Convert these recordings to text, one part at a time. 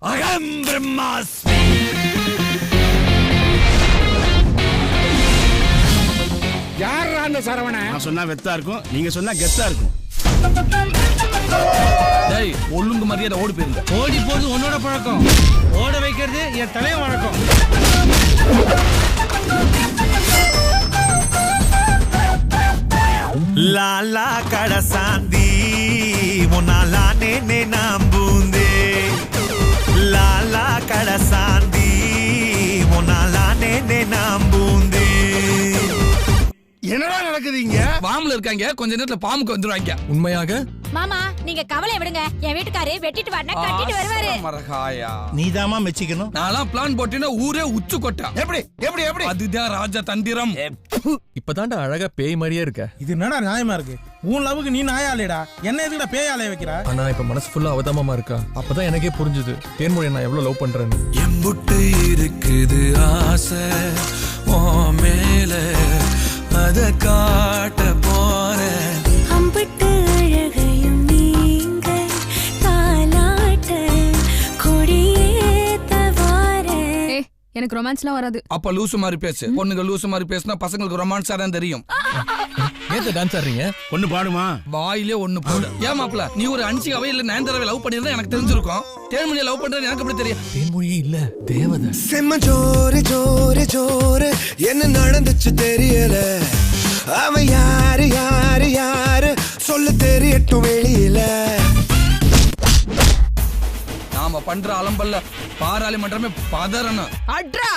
அகம் பிரம்மாஸ்மி. யாரா அந்த சரவண? நான் சொன்னா வெத்தா இருக்கும், நீங்க சொன்னா கெத்தா இருக்கும். டேய் ஒழுங்கு மரியாதை ஓடி போயிருங்க. ஓடி போறது உன்னோட பழக்கம், ஓட வைக்கிறது என் தலைய வழக்கம். லாலா கடசாந்தி முன்னாலானே நம்புந்தே லாலா கடசாந்தி முன்னாலானே நம்புந்தே. என்னடா நடக்குது இங்க? பாம்புல இருக்காங்க, கொஞ்ச நேரத்துல பாம்புக்கு வந்துருவாங்க. உண்மையாக மாமா நீங்க கவலை விடுங்க, என் வீட்டுக்காரரு வெட்டிட்டு வரனா கட்டிட்டு வருவாரு. மரகாயா நீதாமா மெச்சிக்கணும். நான்லாம் பிளான் போட்டேன்னா ஊரே உச்சு கொட்டா. எப்படி எப்படி எப்படி? அதுதான் ராஜ தந்திரம். இப்பதான்டா அழகா பேய் மாதிரியே இருக்க. இது என்னடா நியாயமா இருக்கு? உன் லவ்வுக்கு நீ நாயாலேடா, என்ன எதுக்குடா பேயாலே வைக்கிறா? ஆனா இப்ப மனசு ஃபுல்லா அவதாமமா இருக்கா. அப்பதான் எனக்கே புரிஞ்சுது தேன்மொழி நான் எவ்வளவு லவ் பண்றேன்னு. எம்புட்டு இருக்குது ஆசை ஓ மேல, அத காட்ட போறேன். அம்பிட்டு அழகையும் நீங்க தாலாட்ட கொடியேத்த வாரேன். எனக்கு ரொமான்ஸ்லாம் வராது. அப்ப லூசு மாதிரி பேசு. பொண்ணுங்க லூசு மாதிரி பேசினா பசங்களுக்கு ரொமான்ஸா தான் தெரியும். ஏத்த டான்ஸ் ஆடுறீங்க? ஒண்ணு பாடுமா? வாயிலே ஒண்ணு போடு. ஏன் மாப்ள நீ ஒரு அன்சிகாவே இல்ல நயன்தாராவை லவ் பண்ணிருந்தா எனக்கு தெரிஞ்சிருக்கும். தேன்மொழியை லவ் பண்றது எனக்கு எப்படி தெரியும்? தேன்மொழியே இல்ல தேவதை. செம்ம ஜோரு ஜோரு ஜோரு என்ன நடந்துச்சு தெரியல. அவன் யாரு யாரு யாரு சொல்ல தெரியட்டும் வெளியில. நாம பண்ற அலம்பல்ல பாராளுமன்றமே பதறணும். அட்ரா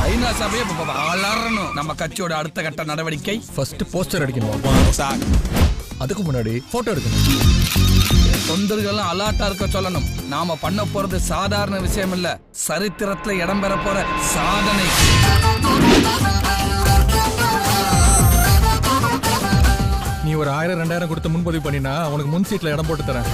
ஐநா சபையை வளரணும். நம்ம கட்சியோட அடுத்த கட்ட நடவடிக்கை ஃபர்ஸ்ட் போஸ்டர் அடிக்கணும், அதுக்கு முன்னாடி போட்டோ எடுக்கணும். தொண்டர்கள் அலாட்டா இருக்க சொல்லணும். நாம பண்ண போறது சாதாரண விஷயம் இல்ல, சரித்திரத்துல இடம்பெற போற சாதனை. நீ ஒரு 1000 2000 கொடுத்து முன்பதிவு பண்ணினா உனக்கு முன் சீட்ல இடம் போட்டு தரேன்.